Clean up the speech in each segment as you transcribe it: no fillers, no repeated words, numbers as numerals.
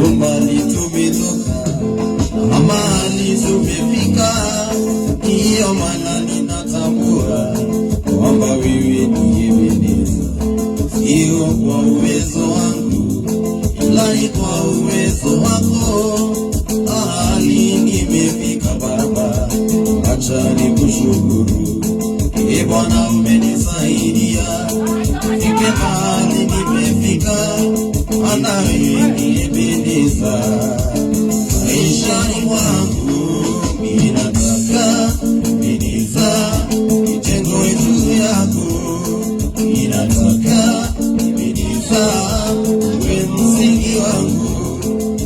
Umbali tumetoka na mahali tumefika, ndiyo maana ninatambua kwamba wewe ni Ebeneza. Sio kwa uwezo wangu, ila ni kwa uwezo wako. Mahali nimefika Baba, acha nikushukuru. Ee Bwana umenisaidia, nifike mahali nimefika, maana wewe ni Ebeneza. Maishani mwangu mimi nataka Ebeneza, nijengwe juu yako. Mimi nataka Ebeneza, uwe msingi wangu,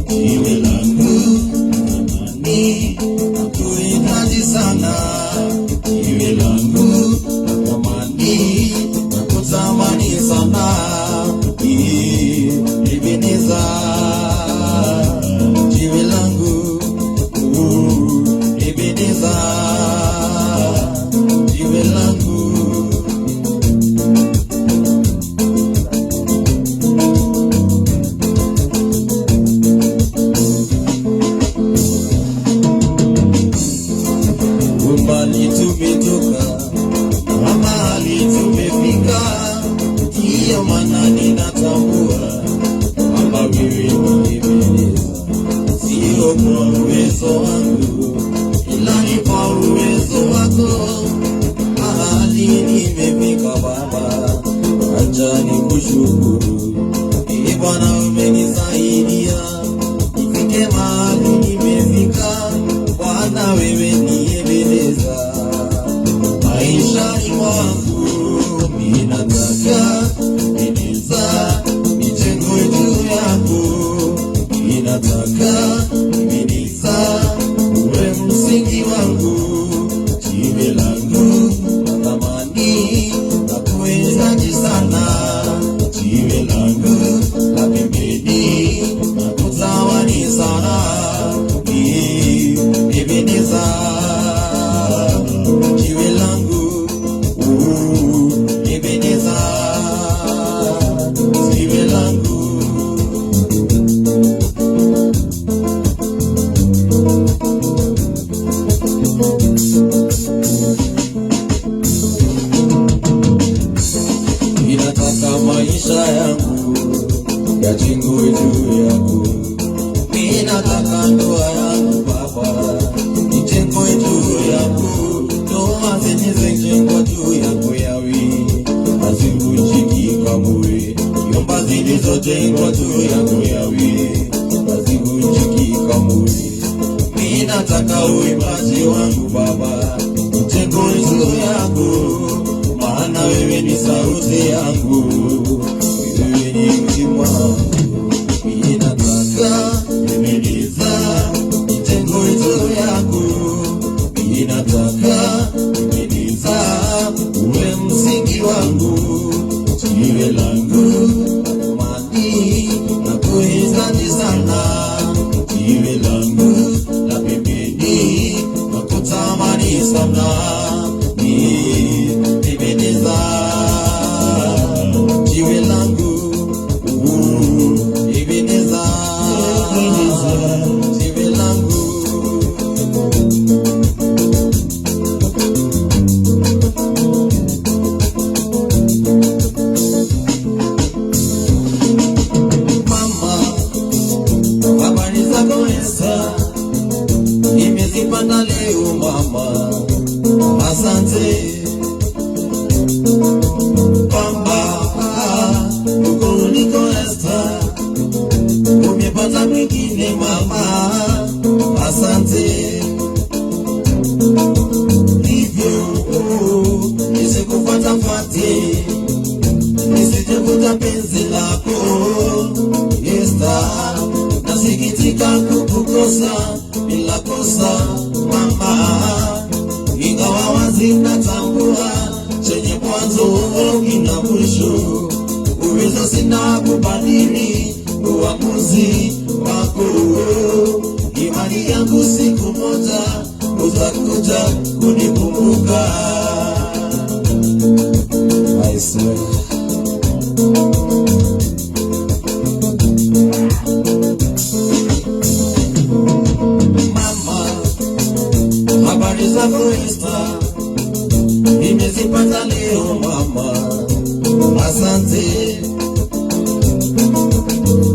jiwe langu thamani, nakuhitaji sana. Jiwe langu thamani, nakutamani sana. Ebeneza, jiwe langu, Ebeneza, jiwe langu. Umbali tumetoka na mahali tumefika, ndiyo maana ninatambua kwamba wewe ni Ebeneza. Sio kwa uwezo wangu, ila ni kwa uwezo wako. Mahali nimefika Baba, acha nikushukuru. Ee Bwana umenisaidia, nifike mahali nimefika. Bwana wewe ni Ebeneza. Maishani mwangu mimi nataka Ebeneza, nijengwe juu yako. Mimi nataka Ebeneza, uwe msingi wangu, jiwe langu thamani, nakuhitaji sana. Jiwe langu la pembeni, nakutamani sana. Ebeneza, jiwe langu, Ebeneza, jiwe langu. Ninataka maisha yangu yajengwe juu yako. Ninataka ndoa yangu Baba, nijengwe juu yako. Ndoa zenye zijengwa juu yako Yawe, hazivunjiki kamwe. Nyumba zilizojengwa juu yako Yawe, hazivunjiki kamwe. Mimi nataka uimbaji wangu Baba, ujengwe juu yako, maana wewe ni sauti yangu, wewe ni mtima wangu. Mimi nataka Ebeneza, nijengwe juu yako. Mimi nataka Ebeneza, uwe msingi wangu, jiwe langu thamani, nakuhitaji sana. Jiwe langu la pembeni, nakutamani sana. Ebeneza, jiwe langu, Ebeneza, jiwe langu. Mama, habari zako Esta, nimezipata leo mama, asante. Kwamba uko uliko Esta, umepata mwingine mama, asante. Hivyo nisikufate, nisijekuta penzi lako Esta. Nasikitika kukukosa bila kosa mama, ingawa wazi natambua chenye mwanzo kina mwisho. Uwezo sina kubadili uamuzi wako. Imani yangu siku moja utakuja kunikumbuka. I swear. Mama, habari zako Esther, nimezipata leo mama, asante.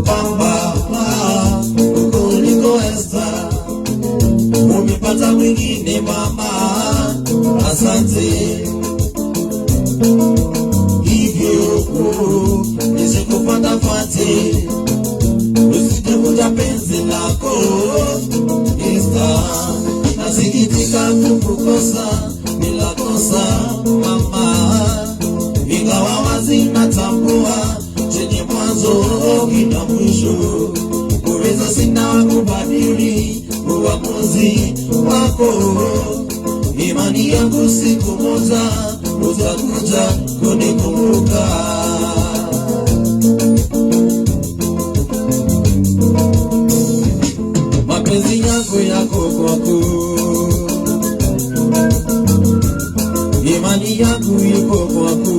Pamba, uko uliko Esther, umepata mwingine mama, asante. Hivyo nisikupatapate, usijekuja penzi lako Esther, nasikitika kukukosa, nilakosa mama, ingawa wazi natambua chenye mwanzo kina mwisho, uwezo sina kubadili uamuzi wako. Imani yangu siku moja utakuja kunikumbuka. Mapenzi yangu yako kwako, imani yangu iko kwako,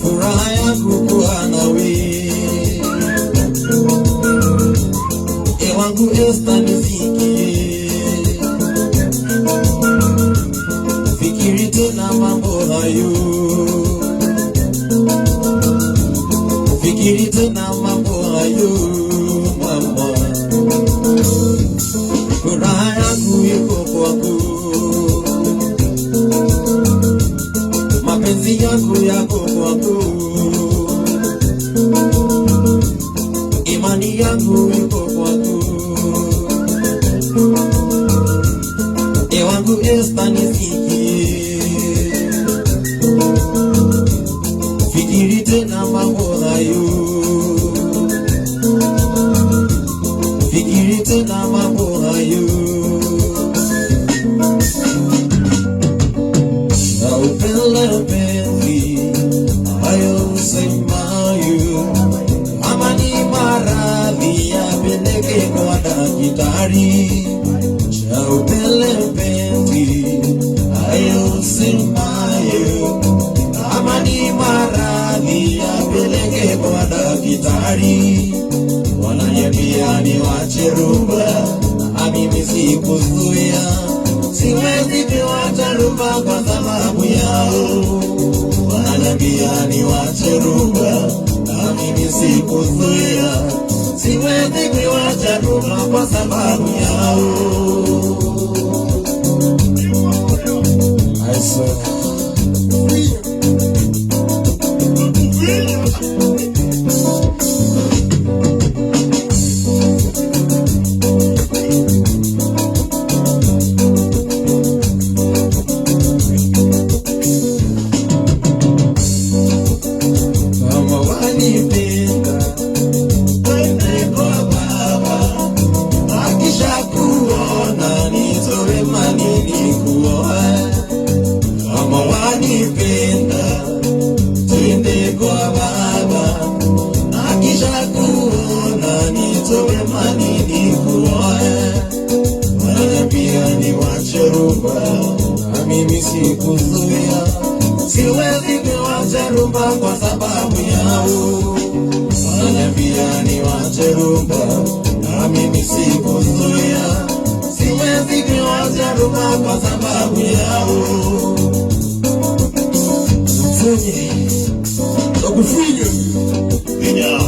furaha yangu kuwa nawe. Ewangu Esther nifikie, fikiri tena mambo hayo, fikiri tena mambo hayo mama, furaha yangu iko kwako, mapenzi yangu yako kwako, imani yangu iko kwako. Ewangu Esther nifikie, fikiri tena mambo hayo, fikiri tena mambo hayo. Na upele penzi hayo usemayo, ama ni maradhi yapeleke kwa daktari. Cha upele penzi hayo usemayo, ama ni maradhi yapeleke kwa daktari. Wananiambia niwache rumba, na mimi sikuzuia, siwezi kuacha rumba kwa sababu yao. Wananiambia niwache rumba, na mimi sikuzuia, siwezi kuacha rumba kwa sababu yao. I swear. Kama wanipenda, twende kwa Baba, akisha kuona nitoe manini kuoa. Kama wanipenda, twende kwa Baba, akisha kuona nitoe manini kuoa. Wananiambia niwache rumba, na mimi sikuzuia, siwezi kuacha rumba kwa sababu yao. Wananiambia niwache rumba, na mimi sikuzuia, siwezi kuacha rumba kwa sababu yao. Mfunye, takufunye, pinya.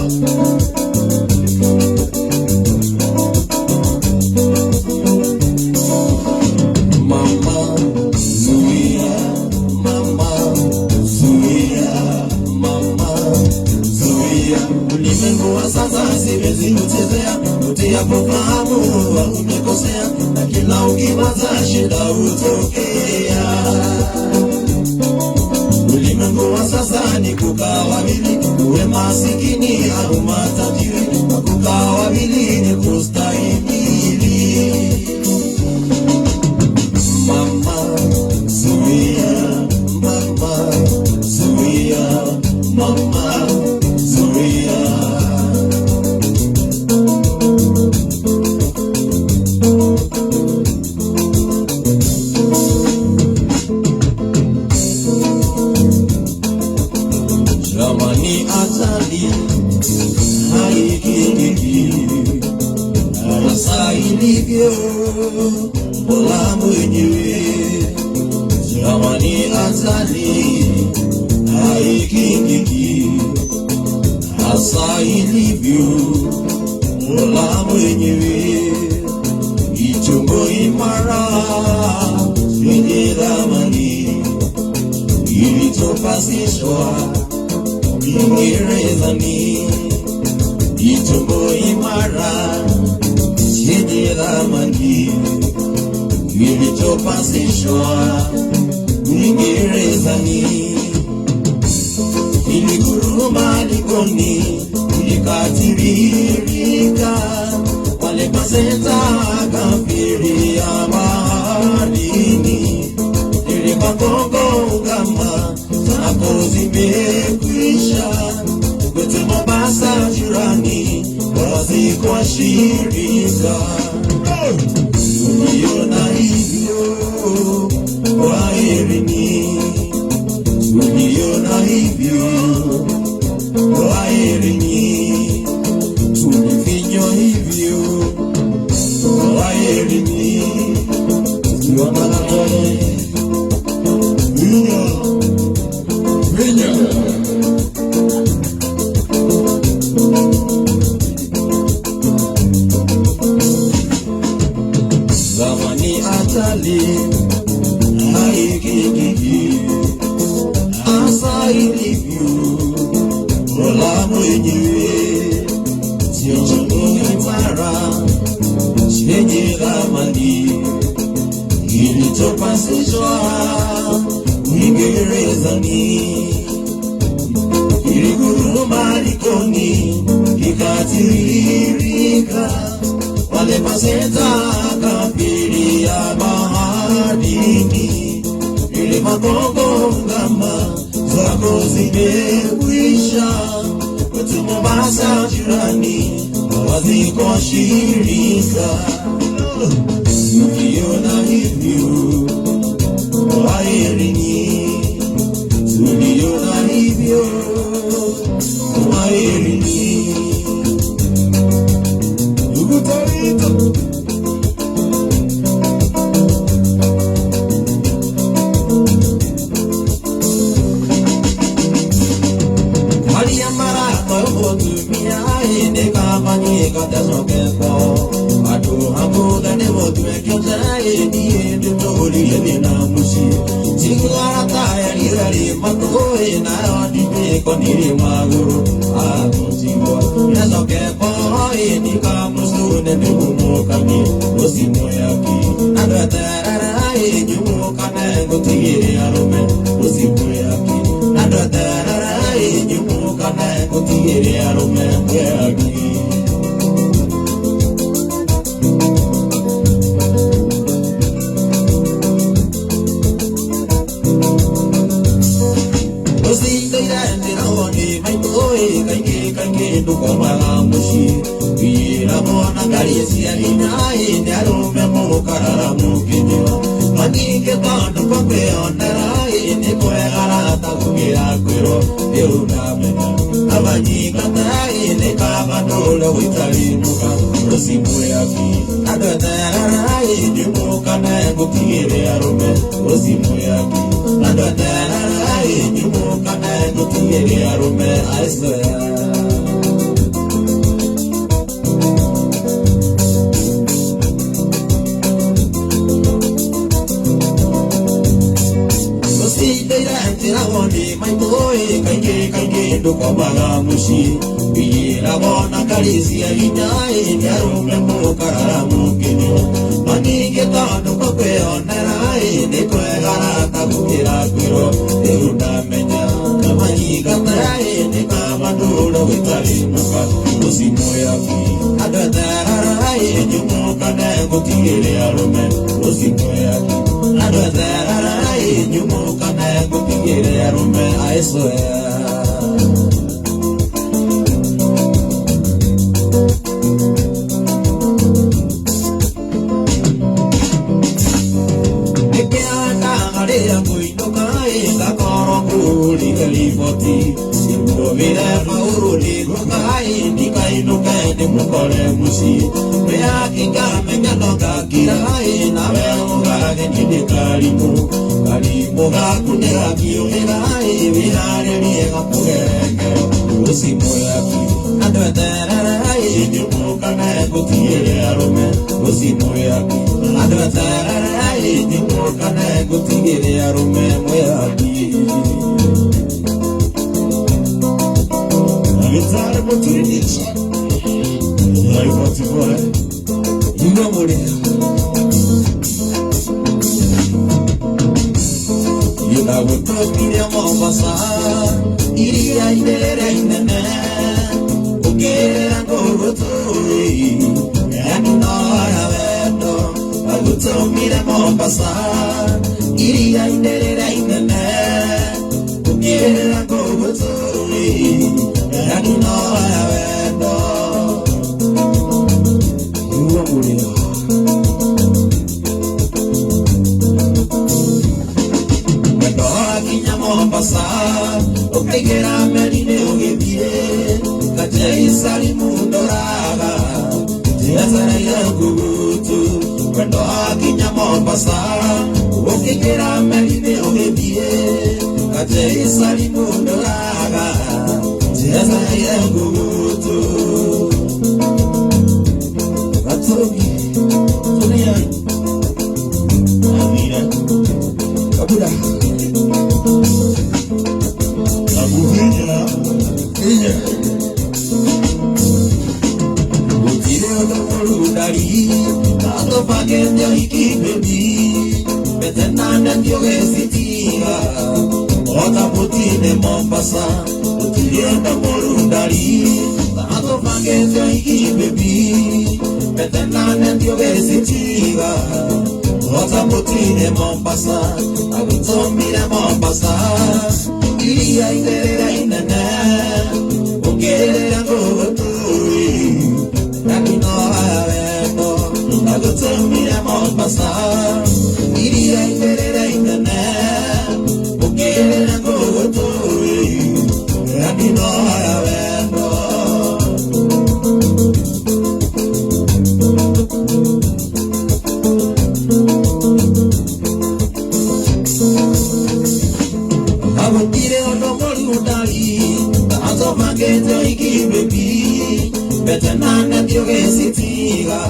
Mama, zuia, mama, zuia, mama, zuia. Ulimwengu wa sasa siwezi kuchezea, utiapofahamu umekosea, na kila ukiwaza shida hutokea. Ulimwengu wa sasa ni kukaa wawili, uwe masikini au matajiri, na kukaa wawili ni kustahimili. Mama, zuia, mama, zuia, mama, zuia. Zamani ajali haikingiki, sasa ilivyo Mola mwenyewe. Zamani ajali haikingiki, sasa ilivyo Mola mwenyewe. Chombo imara chenye thamani kilichopasishwa Uingerezani. Chombo imara chenye thamani kilichopasishwa Uingerezani. Iliguruma likoni likatiririka, wale pasenta kafiria baharini. Nilipa Kongo kama zako zimekwisha, kwetu Mombasa jirani wazikwa shirika. Tuliona hivyo kwaherini, tuliona hivyo kwaherini, tulifinywa hivyo kwaherini. Tuliona zamani ajali haikingiki, sasa ilivyo Mola mwenyewe. Chombo imara chenye thamani kilichopasishwa Uingerezani. Iliguruma likoni likatiririka, wale pasenta kafiria baharini. Nilipa Kongo kama zako zimekwisha, kwetu Mombasa jirani wazikwa shirika. Tuliona hivyo kwaherini, tuliona hivyo kwaherini. Ndugu Torito, Mariamara kwa tumia ende kafanye katasokepo. Atu hapo dane wotu ekyoza edi ende tori ende na mushi. Zingara taya nirari makoe na wadime koniri maguru. Amusiwa nasokepo edi kamusu nende umokani osimo yaki. Nadotarara enyumo kane kutigiri arume osimo yaki. Nadotarara enyumo kane kutigiri arume yaki. Dukomala mushi Vira mona karisi ya inae Nyarume mukarara mukinyo Manike tondo kombe onerae Nikwe garata kugira kwiro Euna mena Abanyika tae Nekaba dole witari muka Rosimu yaki Adoterae Nyumuka nengu tigire arume Rosimu yaki Adoterae Nyumuka nengu tigire arume I swear. My boy, kange dukomala mushi. Vira bona karisi ya inae Nyarume mukarara mukinyo Manike tondo kope onerae Nikwe garata kugira kwiro Euna menya Kamanyika tae Nikama duro witari muka Osimo yaki Adoterae Nyumuka nengu tigiri arume Osimo yaki Adoterae Nyumuka nengu tigiri arume I swear. Uvire mauruni kukai nikainuke ni mukole musi Mea kinga menganoka kirai na weunga genjini karimu Karimu hakunega kiumirai Vihare niega kugeke Usi moyaki Adwetererai Nimuka negutiere arume Usi moyaki Adwetererai Nimuka negutiere arume moyaki Gitare motiritsa Yari moti boy Inga mori Yuna wuto kiri Mombasa Iriya inere inene Ukere ango turi Yani no ayavendo Wuto mire Mombasa Iriya inere inene Ukere ango turi Yani no ayavendo Uwa mulia Wendo akinya Mombasa Ukaigera merine ugebie Kaje isari mundoraga Tiazara ya gugutu Wendo akinya Mombasa Ukaigera merine ugebie Kaje isari mundoraga Yes, I am good too. Katogi, Sonia, Amina, Kabula, Abuja, Kenya. Utile otorudari, tanto paquete y kibebi, betenana ndio gesitiga, otra putine Mombasa. Utilienda morundari Tanto paquete y baby Betenane ndio gesitiga Oza mutine Mombasa Aguto mire Mombasa Iria ingerera inene Ukere yango turi Nakino ayavendo Aguto mire Mombasa Iria ingerera inene Ukere yango turi Yani no ayavendo Abutire ono mori udari Tanto magete ikibebi Betenane ndio gesitiga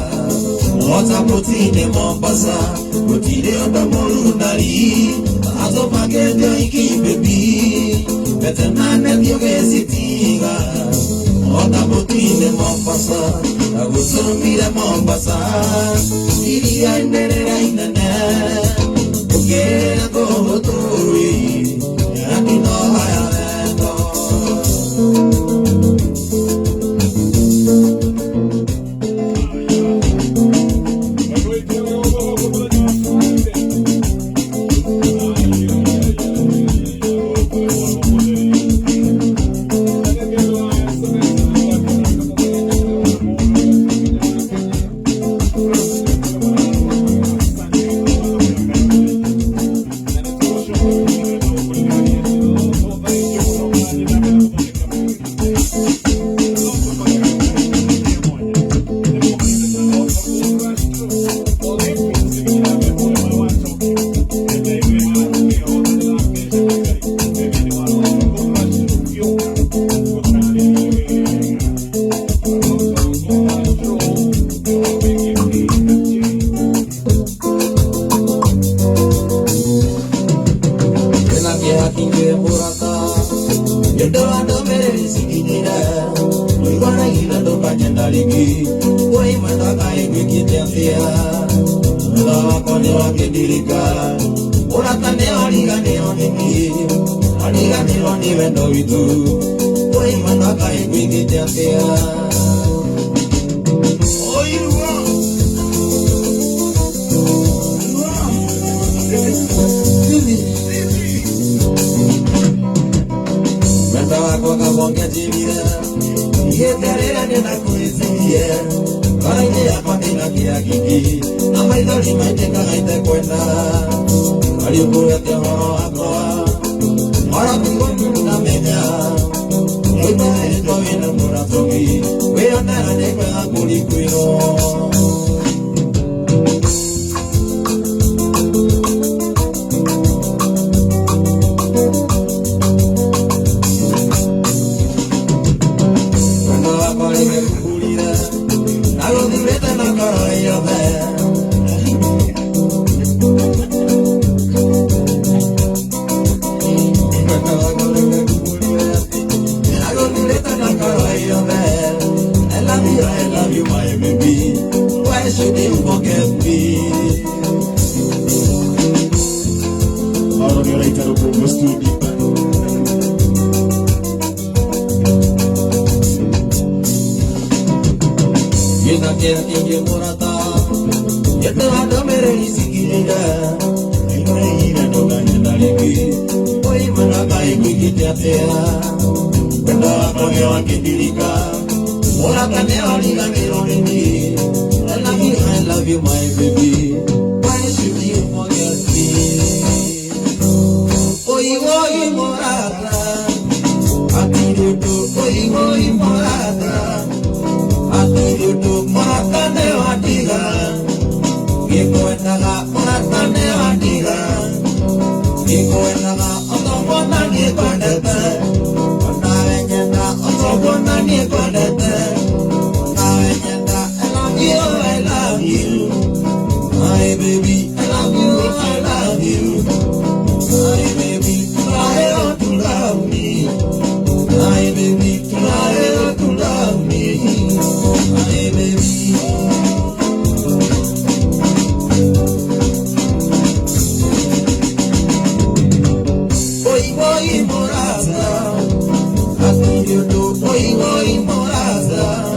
Ota putine Mombasa Utire ono mori udari Tanto magete ikibebi Betenane ndio gesitiga Oda botine Mombasa Agusumire Mombasa Iria inderera inene Ukera koho turi Yani no hayavendo Ahora tengo una media baby, we are not a nigga, bully queen. I love you, my baby. Why should you forget me? Oi, morada. Atirutu, oi, morada. Atirutu, matane wadiga. Ikoenaga, matane wadiga. Ikoenaga, otobona ni kodete. Onawenyenda, otobona ni kodete. Onawenyenda, I love you, my baby. I love you, I love you, my baby. Try to love me, my baby. Try to love me, my baby. Oi, morada. Atirutu, oi, morada.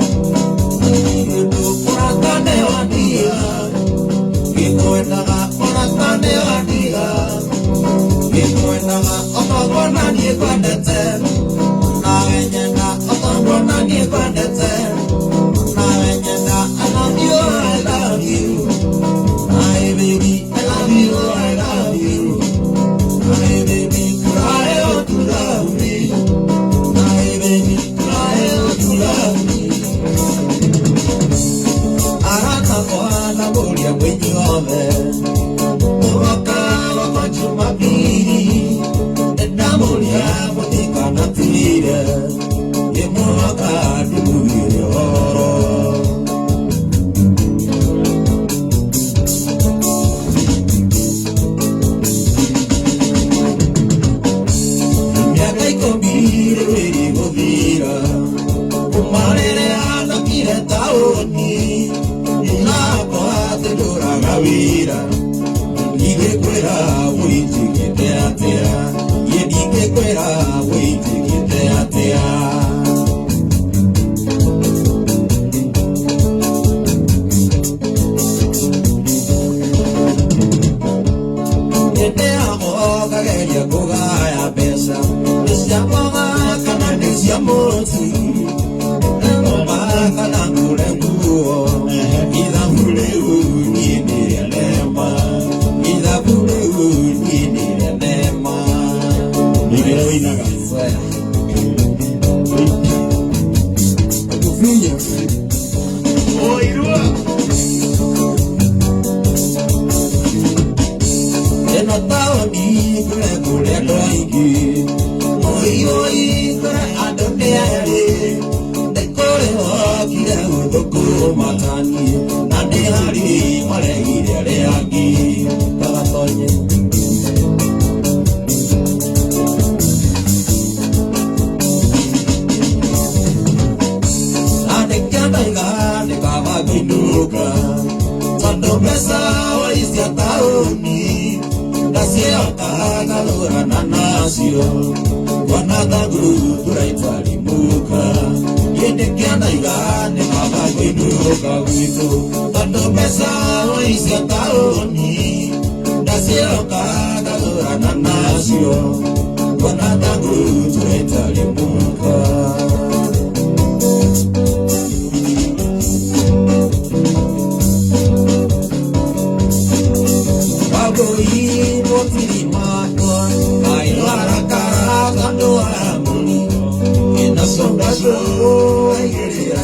Sombra,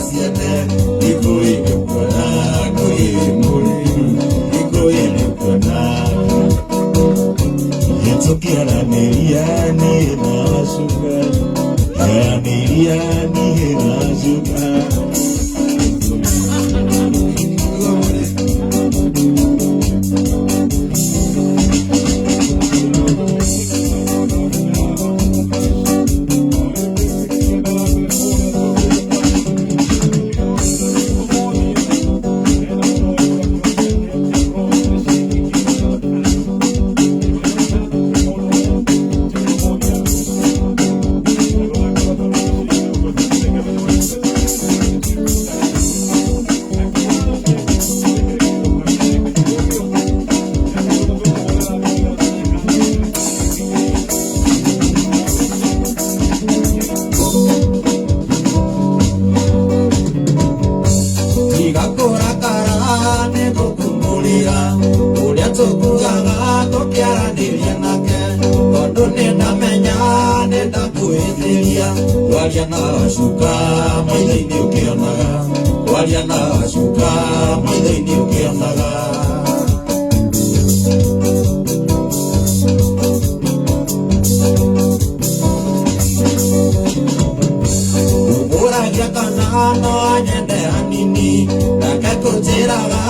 siete ikoile kona koile muri ikoile kona yetokiana meliani na suka ya meliani na suka Waliana shuka maithaini ukionaga waliana shuka maithaini ukionaga uburagia kana no nyende hanini nakakujiraga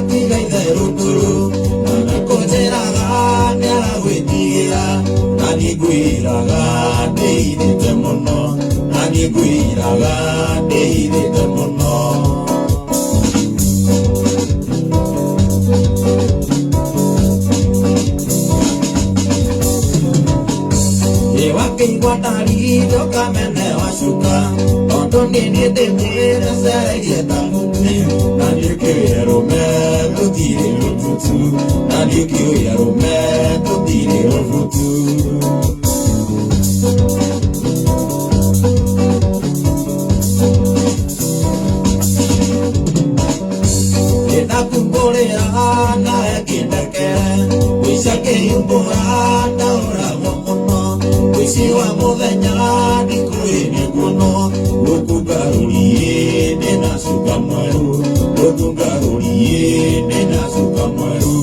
tiga itherukuru nakakujiraga niaragwitigira naniguiraga ndeithite muno naniguiraga ndeithite muno wakĩigua ndarigithio kamene wacuka tondũ nĩniĩ ndĩmwĩre ceragia ta mũtĩ na nĩũkĩũĩ arũme tũtirĩ rũbutu na nĩũkĩũĩ arũme tũtirĩ rũbutu ndakumbũrĩra nawe kĩndekere ũica kĩhiũmbũra ndaũragwo mũno ũici wa mũthenya ndikũĩ nĩ kuono gũkũ ngarũriĩ ndĩna cuka mwerũ gũkũ ngarũriĩ ndĩna cuka mwerũ